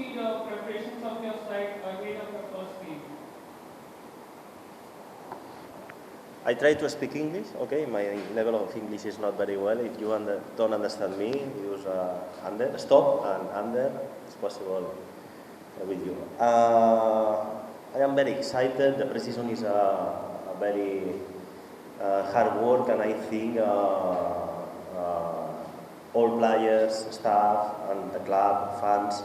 see the preparations of your side ahead of the first game? I try to speak English, okay? My level of English is not very well. If you don't understand me, use under, stop and under, it's possible with you. I am very excited. The preseason is a very hard work, and I think all players, staff, and the club, fans,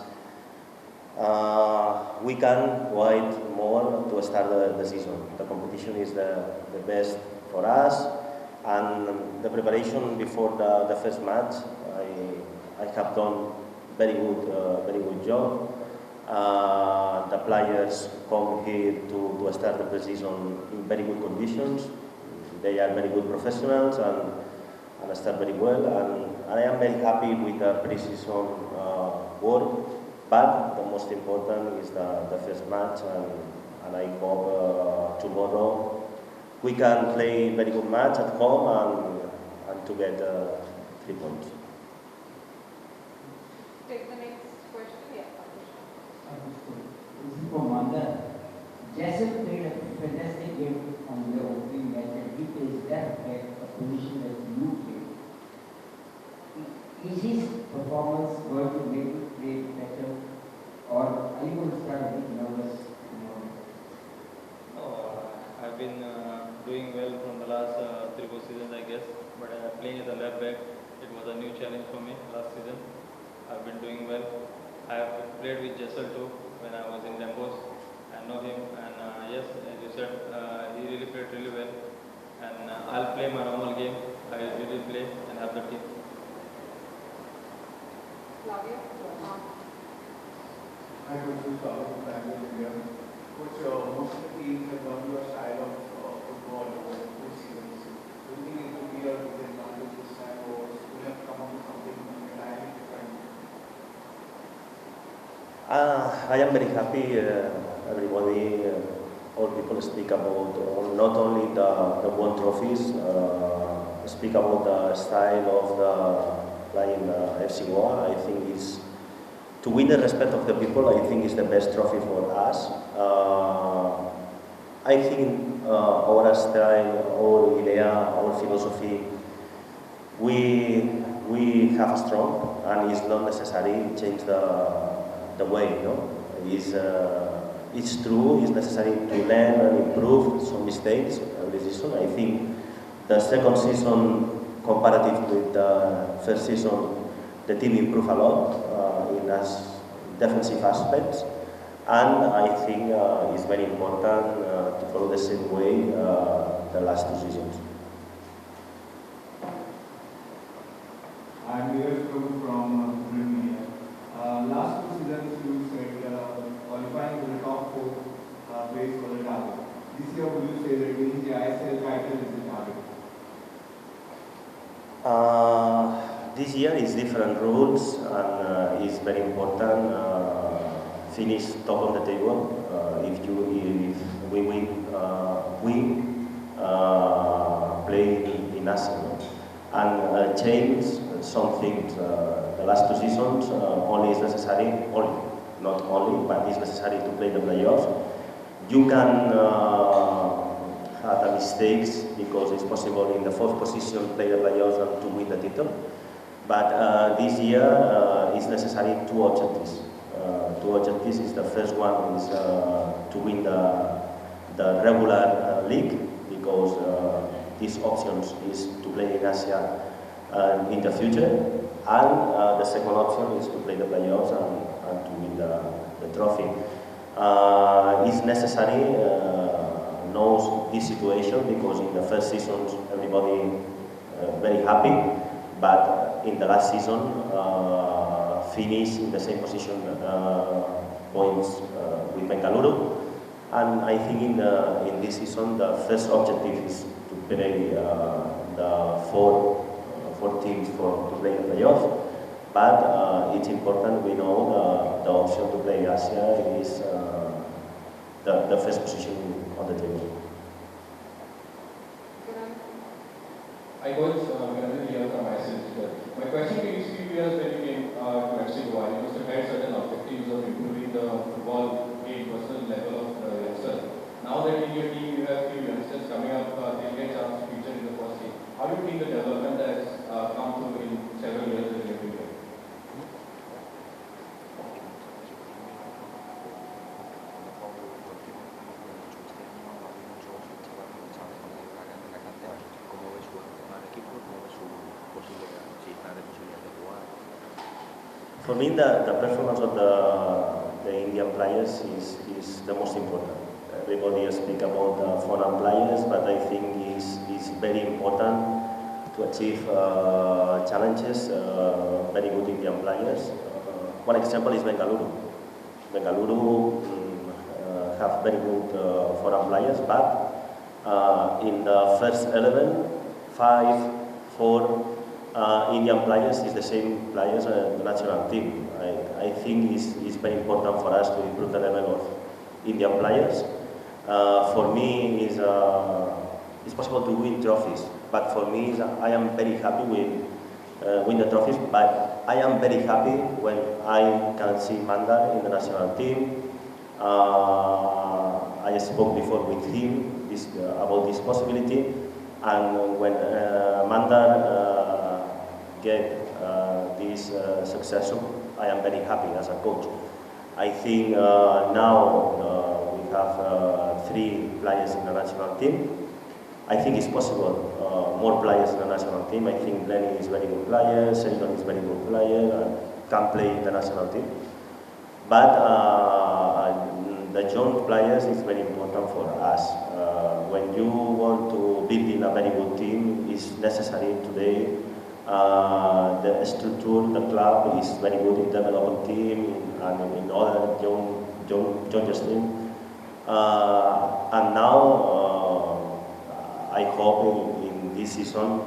we can wait more to start the season. The competition is the best for us, and the preparation before the first match, I have done very good job. The players come here to start the preseason in very good conditions. They are very good professionals and start very well. And I am very happy with the preseason work. But the most important is the first match, and I hope tomorrow we can play very good match at home and to get 3 points. Take the next question. Yeah. This is for Manda. Jason played a fantastic game on the opening match, and he plays that at a position that you play. Is his performance going to make you play better, or are you going to start a bit nervous? I've been doing well from the last 3-4 seasons, I guess. But playing as a left back, it was a new challenge for me last season. I've been doing well. I have played with Jessel too when I was in Dembos. I know him, and yes, as you said, he really played really well. And I'll play my normal game. I will play and have the team. Flavia? Hi, Coach. Coach, most of the teams have done your style of football over two seasons. Do you think it will be a disadvantage this time, or will you have come up with something entirely different? I am very happy. Everybody, all people speak about not only the won trophies, speak about the style of the playing FC GOA. I think is to win the respect of the people. I think is the best trophy for us. I think our style, our idea, our philosophy, we have strong, and it's not necessary change the way. It's true. It's necessary to learn and improve some mistakes every season. I think the second season, comparative with the first season, the team improved a lot in defensive aspects, and I think it's very important to follow the same way the last 2 seasons. I'm here from Prudent. Last 2 seasons, you said qualifying for the top 4 place for the target. This year, would you say that winning the ISL title is the target? This year is different rules, and it's very important. Finish top of the table. If we win, we play in Asia, and change some things. The last 2 seasons only is necessary, not only, but it's necessary to play the playoffs. You can have the mistakes because it's possible in the 4th position play the playoffs and to win the title. But this year is necessary 2 objectives. 2 objectives is the first one is to win the regular league, because these options is to play in Asia in the future, and the second option is to play the playoffs and to win the trophy. It's necessary knows this situation, because in the first seasons everybody very happy, but in the last season finish in the same position points with Bengaluru, and I think in this season the first objective is to play the four teams to play the playoffs. But it's important, we know the option to play Asia is the first position on the table. I coach Konkani here from ISL. My question to you is, few years when you came to FC GOA, you must have had certain objectives of improving For me, the performance of the Indian players is the most important. Everybody speak about the foreign players, but I think is very important to achieve challenges. Very good Indian players. One example is Bengaluru. Bengaluru have very good foreign players, but in the first 11, 5, 4 Indian players is the same players as the national team. I think it's very important for us to improve the level of Indian players. For me, it's possible to win trophies, but for me, I am very happy with win the trophies. But I am very happy when I can see Mandar in the national team. I spoke before with him about this possibility, and when Mandar get this success, I am very happy as a coach. I think now we have 3 players in the national team. I think it's possible more players in the national team. I think Lenny is very good player, Sheridan is very good player, and can play in the national team. But the young players is very important for us. When you want to build in a very good team, it's necessary today. The structure, the club is very good in development team and in other young team. And now I hope in this season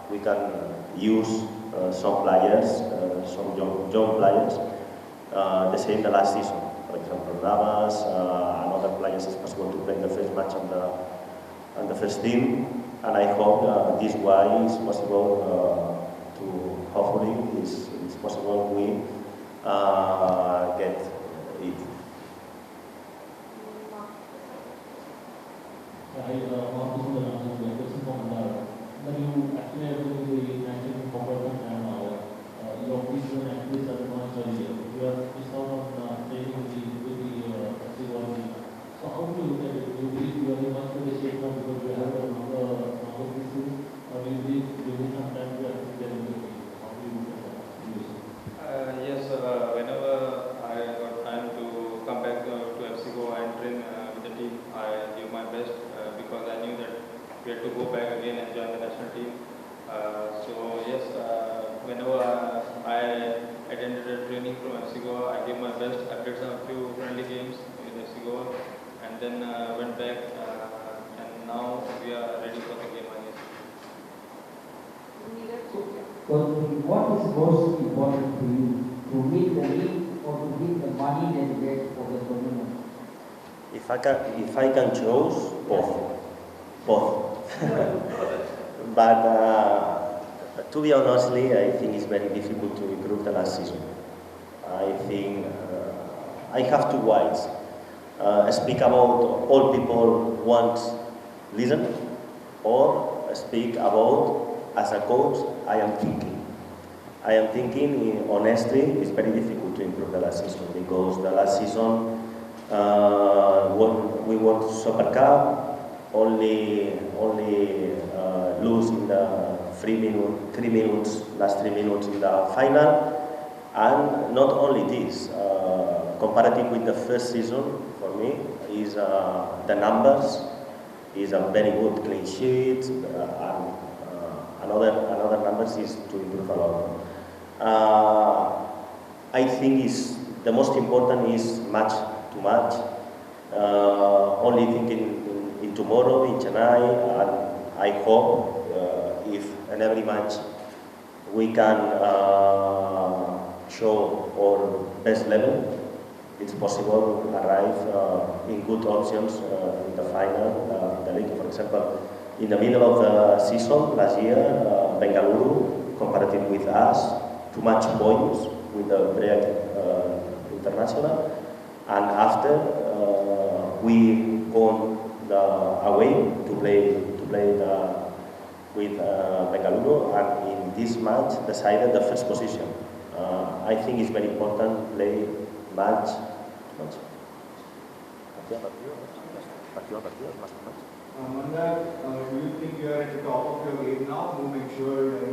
we can use some players, some young players, the same the last season. For example, Navas and other players is possible to play the first match on the first team. And I hope this way is possible to hopefully it's possible we get it. Yes, whenever I got time to come back to FC Goa and train with the team, I give my best because I knew that we had to go back again and join the national team. So yes, whenever I attended a training from FC Goa, I gave my best. I played some few friendly games with FC Goa, and then went back, and now we are ready for the game again. What is most important to you, to win the league or to win the money that you get for the tournament? If I can choose, both. But to be honestly, I think it's very difficult to improve the last season. I think I have two ways. Speak about all people want listen, or speak about as a coach. I am thinking honestly, it's very difficult to improve the last season because the last season when we won Super Cup, only lose in the 3 minutes, last 3 minutes in the final, and not only this. Comparative with the first season, for me, is the numbers is a very good clean sheet, and another numbers is to improve a lot. I think the most important is match to match. Only thinking in tomorrow in Chennai, and I hope if in every match we can show our best level, it's possible to arrive in good options in the final, the league. For example, in the middle of the season last year, Bengaluru, comparative with us, too much points with the Prudent international, and after we gone away to play with Bengaluru, and in this match decided the first position. I think it's very important to play match. Mandar, do you think you are at the top of your game now, who make sure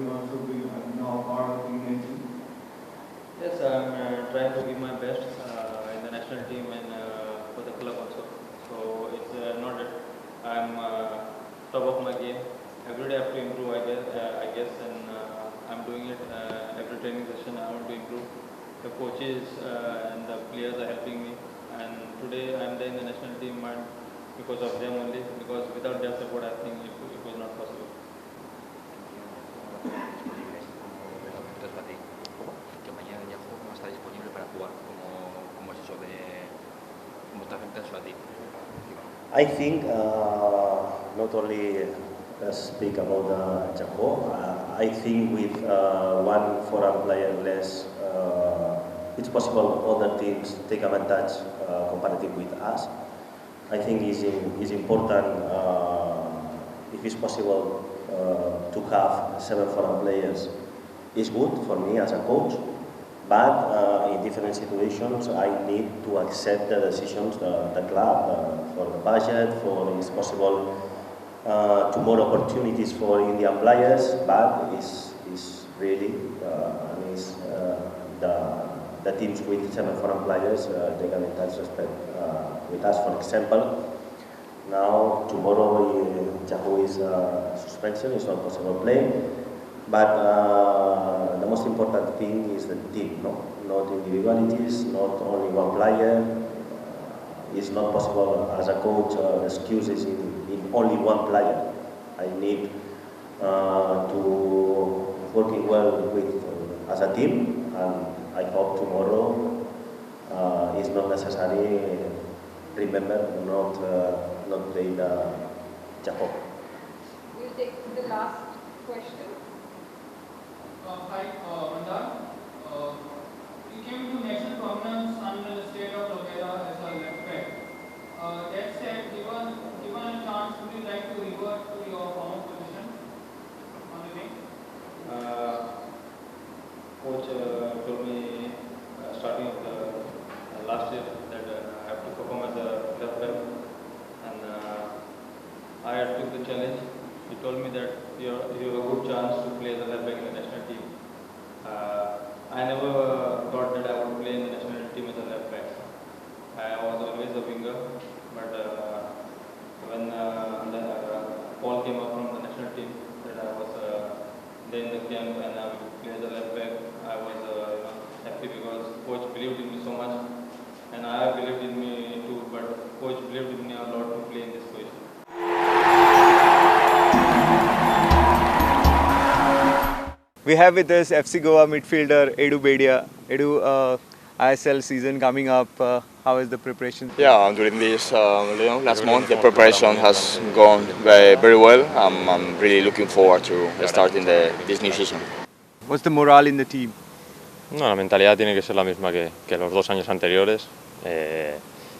I'm doing it every training session. I want to improve. The coaches and the players are helping me. And today I'm there in the national team and because of them only. Because without their support, I think it was not possible. Que mañana ya juego no está disponible para jugar. ¿Cómo es eso de cómo te afecta eso a ti? I think not only speak about Jaco, I think with one foreign player less, it's possible other teams take advantage comparative with us. I think it's important if it's possible to have 7 foreign players. It's good for me as a coach, but in different situations I need to accept the decisions the club for the budget, for it's possible more opportunities for Indian players, but it's really the teams with 7 foreign players they can in touch respect with us. For example, now tomorrow Jaco is suspension, it's not possible play. But the most important thing is the team, no? Not individualities, not only one player. It's not possible as a coach excuses in only one player. I need to working well with as a team, and I hope tomorrow is not necessary. Remember, not play the Jacob. We'll take the last question. Hi, Mandan. You came to national prominence under the state of Lobera as a left back. That said, given a chance, would you like to revert to your former position on the wing? Coach told me starting of the last year that I have to perform as a left back, and I took the challenge. He told me that you have a good chance to play as a left back in the national team. I never thought that I would play in the national team as a left back. I was always a winger, but when the call came up from the national team that I was there in the camp and I would play as a left back, I was happy because coach believed in me so much, and I believed in me too. But coach believed in me a lot to play in this position. We have with us FC Goa midfielder Edu Bedia. Edu, ISL season coming up. How is the preparation? Yeah, during this last month, the preparation has gone very well. I'm really looking forward to starting this new season. What's the morale in the team? No, la mentalidad tiene que ser la misma que los 2 años anteriores.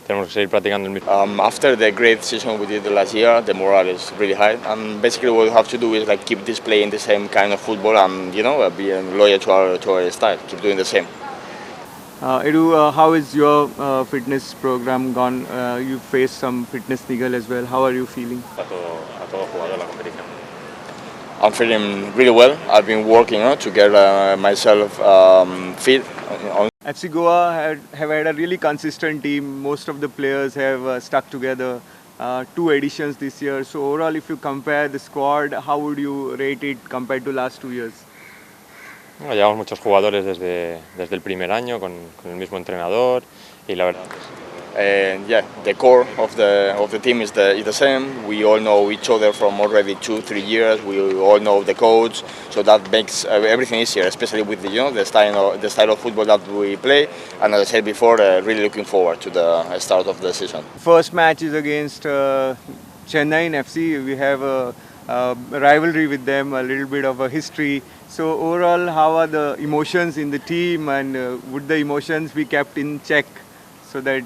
Tenemos que seguir practicando el mismo. After the great season we did last year, the morale is really high. And basically what we have to do is like keep displaying the same kind of football and being loyal to our style. Keep doing the same. Edu, how is your fitness program gone? You faced some fitness niggle as well. How are you feeling? A todo jugador la competición. I'm feeling really well. I've been working to get myself fit. FC Goa have had a really consistent team. Most of the players have stuck together. 2 additions this year. So overall, if you compare the squad, how would you rate it compared to last 2 years? Bueno, llevamos muchos jugadores desde el primer año con el mismo entrenador y la verdad. The core of the team is the same. We all know each other from already 2-3 years. We all know the coach, so that makes everything easier, especially with the style of football that we play. And as I said before, really looking forward to the start of the season. First match is against Chennaiyin FC. We have a rivalry with them, a little bit of a history. So overall, how are the emotions in the team, and would the emotions be kept in check so that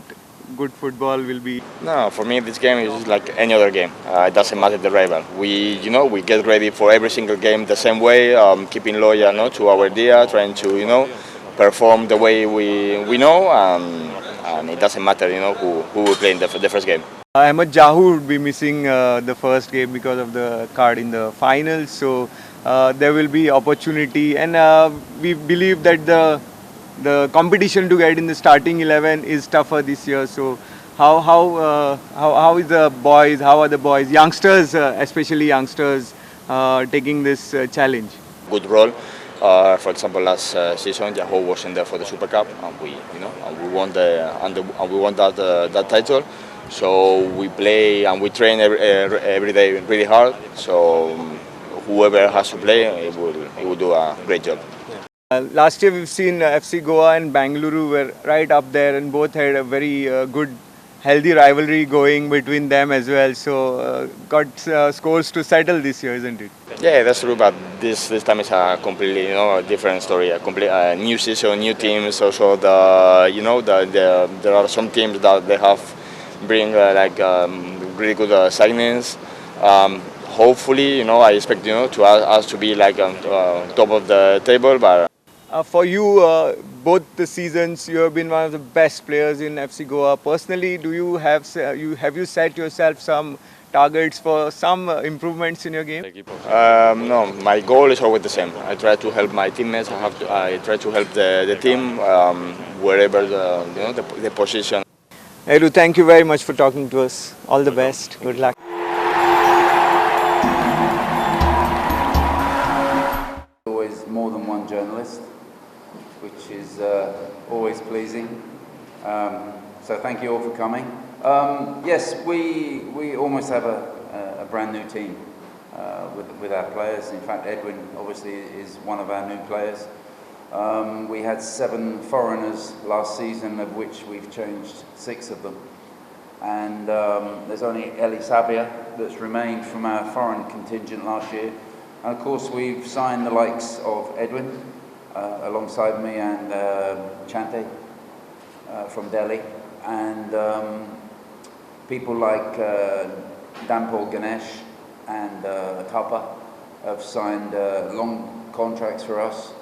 good football will be? No, for me this game is like any other game. It doesn't matter the rival. We get ready for every single game the same way, keeping loyal to our idea, trying to perform the way we know, and it doesn't matter who will play in the first game. Ahmed Jahu would be missing the first game because of the card in the finals. So there will be opportunity, and we believe that the competition to get in the starting 11 is tougher this year. So how is the boys? How are the boys, youngsters, especially youngsters, taking this challenge? Good role. For example, last season, Yahoo wasn't there for the Super Cup, and we won that title. So we play and we train every day really hard. So whoever has to play, it will do a great job. Last year we've seen FC Goa and Bangalore were right up there, and both had a very good, healthy rivalry going between them as well. So got scores to settle this year, isn't it? Yeah, that's true. But this time is a completely a different story. A complete new season, new teams. Also, there are some teams that they have bring really good signings. Hopefully, I expect to us to be like on top of the table, but. For you, both the seasons, you have been one of the best players in FC Goa. Personally, do you have you set yourself some targets for some improvements in your game? No, my goal is always the same. I try to help my teammates. I try to help the team wherever the position. Edu, thank you very much for talking to us. All the best. Good luck. Always more than one journalist, which is always pleasing. So thank you all for coming. Yes, we almost have a brand new team with our players. In fact, Edwin obviously is one of our new players. We had 7 foreigners last season, of which we've changed 6 of them. And there's only Eli Sabia that's remained from our foreign contingent last year. And of course, we've signed the likes of Edwin alongside me and Chante from Delhi. And people like Danpal Ganesh and Thapa have signed long contracts for us.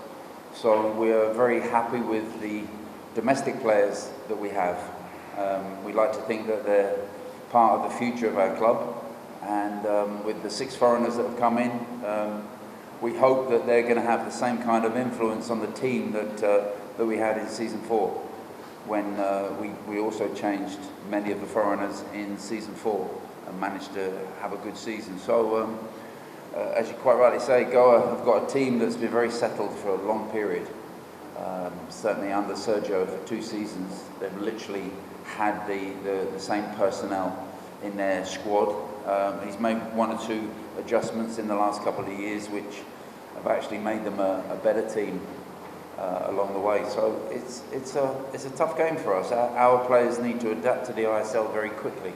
So we are very happy with the domestic players that we have. We like to think that they're part of the future of our club. And with the 6 foreigners that have come in, we hope that they're going to have the same kind of influence on the team that we had in season 4, when we also changed many of the foreigners in season 4 and managed to have a good season. So as you quite rightly say, Goa have got a team that's been very settled for a long period. Certainly under Sergio for 2 seasons, they've literally had the same personnel in their squad. He's made 1 or 2 adjustments in the last couple of years, which have actually made them a better team along the way. So it's a tough game for us. Our players need to adapt to the ISL very quickly.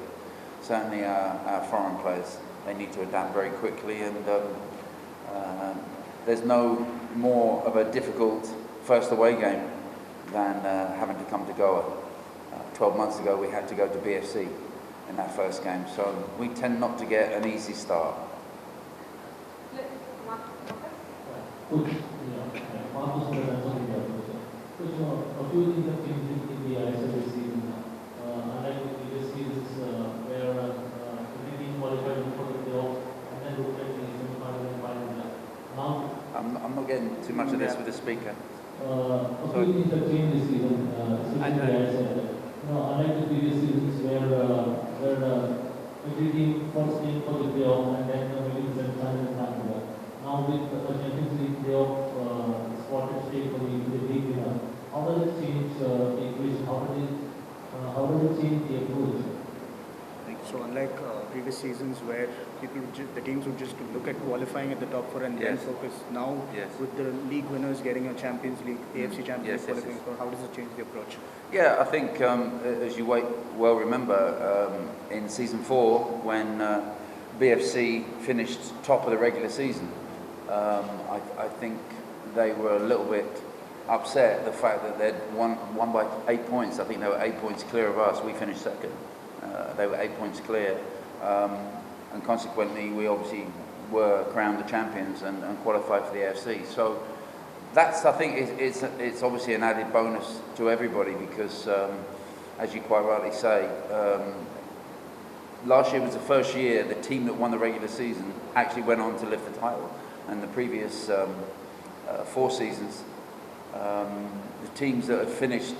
Certainly our foreign players, they need to adapt very quickly, and there's no more of a difficult first away game than having to come to Goa. 12 months ago we had to go to BFC in that first game, so we tend not to get an easy start. A few things have changed in the ISL this season. Unlike the previous seasons where every team qualified for the playoffs and then looked at the semi-final and final. Now, I'm not getting too much of this with the speaker. A few things have changed this season, especially in the ISL. Unlike the previous seasons where every team first came for the playoff and then maybe the semi-final and final. Now with the Champions League playoff spot at stake for the league winner, how does it change the equation? How does it change the approach? So unlike previous seasons where the teams would just look at qualifying at the top 4 and then focus, now with the league winners getting a Champions League, AFC Champions League qualifying, so how does it change the approach? Yeah, I think as you well remember, in season 4 when BFC finished top of the regular season, I think they were a little bit upset at the fact that they'd won by 8 points. I think they were 8 points clear of us. We finished second. They were 8 points clear, and consequently we obviously were crowned the champions and qualified for the AFC. So that's, I think, it's obviously an added bonus to everybody because, as you quite rightly say, last year was the first year the team that won the regular season actually went on to lift the title, and the previous 4 seasons, the teams that have finished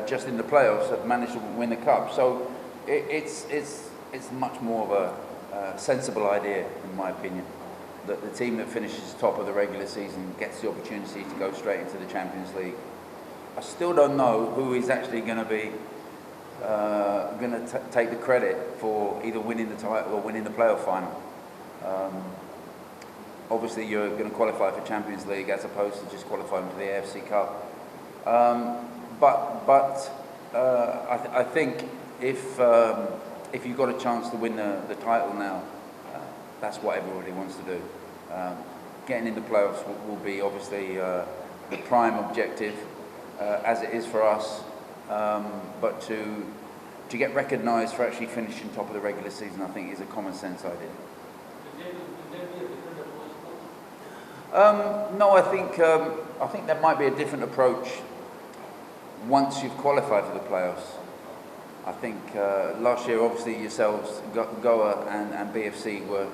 just in the playoffs have managed to win the cup. So it's much more of a sensible idea, in my opinion. that the team that finishes top of the regular season gets the opportunity to go straight into the Champions League. I still don't know who is actually going to be take the credit for either winning the title or winning the playoff final. Obviously, you're going to qualify for Champions League as opposed to just qualifying for the AFC Cup. I think if you've got a chance to win the title now, that's what everybody wants to do. Getting into playoffs will be obviously the prime objective, as it is for us. But to get recognised for actually finishing top of the regular season, I think is a common sense idea. No, I think there might be a different approach once you've qualified for the playoffs. I think last year, obviously, yourselves, GOA and BFC were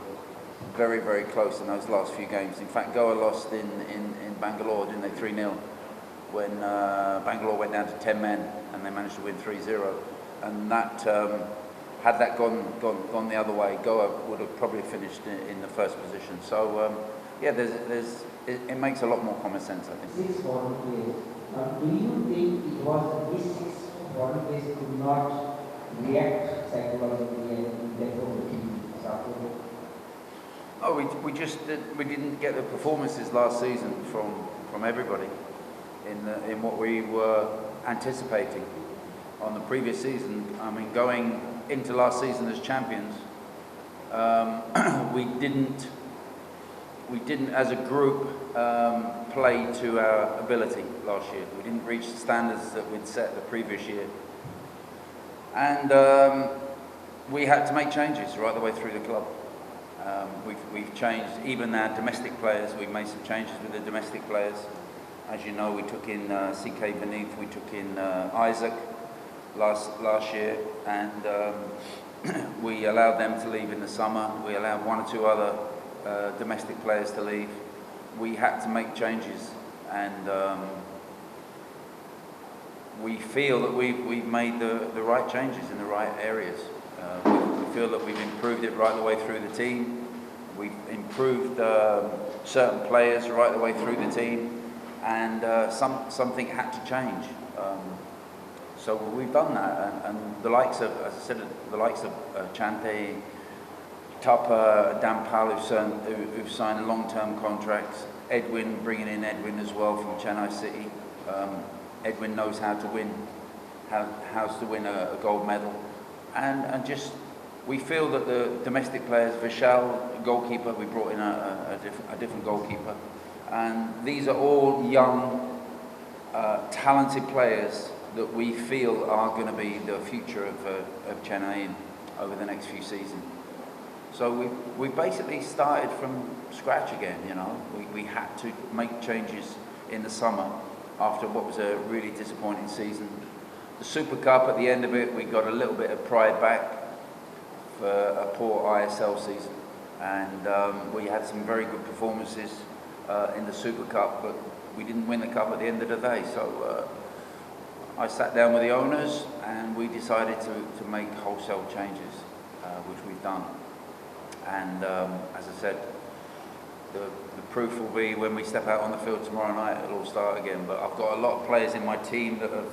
very, very close in those last few games. In fact, GOA lost in Bangalore, didn't they, 3-0, when Bangalore went down to 10 men and they managed to win 3-0. And that, had that gone the other way, GOA would have probably finished in the first position. So, yeah, it makes a lot more common sense, I think. 6 foreign players. Do you think it was these 6 foreign players could not react psychologically and therefore the team suffered? Oh, we didn't get the performances last season from everybody in what we were anticipating on the previous season. I mean, going into last season as champions, we didn't as a group play to our ability last year. We didn't reach the standards that we'd set the previous year, and we had to make changes right the way through the club. We've changed even our domestic players. We've made some changes with the domestic players. As you know, we took in CK Beneath, we took in Isaac last year, and we allowed them to leave in the summer. We allowed 1 or 2 other domestic players to leave. We had to make changes, and we feel that we've made the right changes in the right areas. We feel that we've improved it right the way through the team. We've improved certain players right the way through the team, and something had to change. So we've done that, and the likes of, as I said, the likes of Chante, Tupper, Dan Pal, who've signed long-term contracts. Edwin, bringing in Edwin as well from Chennai City. Edwin knows how to win, how to win a gold medal, and just we feel that the domestic players, Vishal, goalkeeper, we brought in a different goalkeeper, and these are all young, talented players that we feel are going to be the future of Chennaiyin over the next few seasons. So we basically started from scratch again, you know. We had to make changes in the summer after what was a really disappointing season. The Super Cup, at the end of it, we got a little bit of pride back for a poor ISL season. And we had some very good performances in the Super Cup, but we didn't win the cup at the end of the day. So I sat down with the owners and we decided to make wholesale changes, which we've done. And as I said, the proof will be when we step out on the field tomorrow night, it'll all start again. But I've got a lot of players in my team that have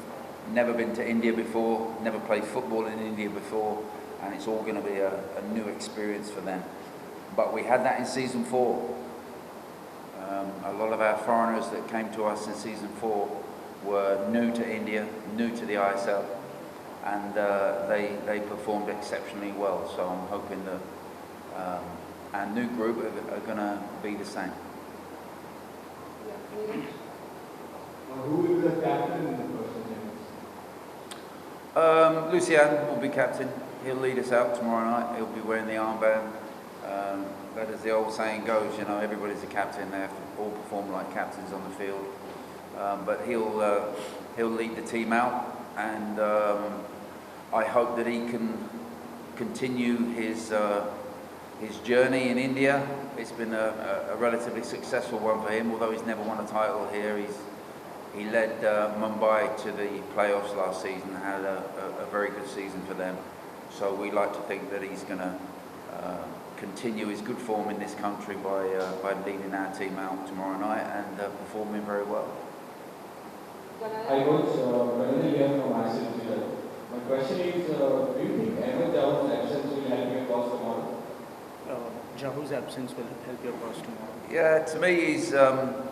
never been to India before, never played football in India before, and it's all going to be a new experience for them. But we had that in season 4. A lot of our foreigners that came to us in season 4 were new to India, new to the ISL, and they performed exceptionally well. So I'm hoping that our new group are going to be the same. Who will be the captain in the first innings? Lucian will be captain. He'll lead us out tomorrow night. He'll be wearing the armband. But as the old saying goes, you know, everybody's a captain. They have to all perform like captains on the field. But he'll lead the team out, and I hope that he can continue his journey in India. It's been a relatively successful one for him, although he's never won a title here. He led Mumbai to the playoffs last season, had a very good season for them. So we like to think that he's going to continue his good form in this country by leading our team out tomorrow night and performing very well. Hi coach, Prudent here from Midfielder. My question is, do you think Ahmed Dawood's absence will help your cause tomorrow? Jahu's absence will help your cause tomorrow. Yeah, to me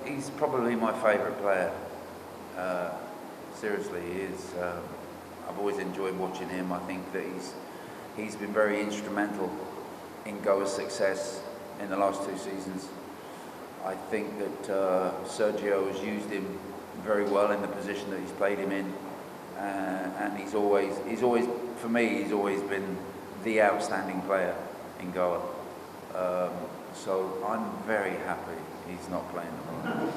he's probably my favourite player. Seriously, he is. I've always enjoyed watching him. I think that he's been very instrumental in GOA's success in the last 2 seasons. I think that Sergio has used him very well in the position that he's played him in, and he's always, for me, he's always been the outstanding player in GOA. So I'm very happy he's not playing tomorrow.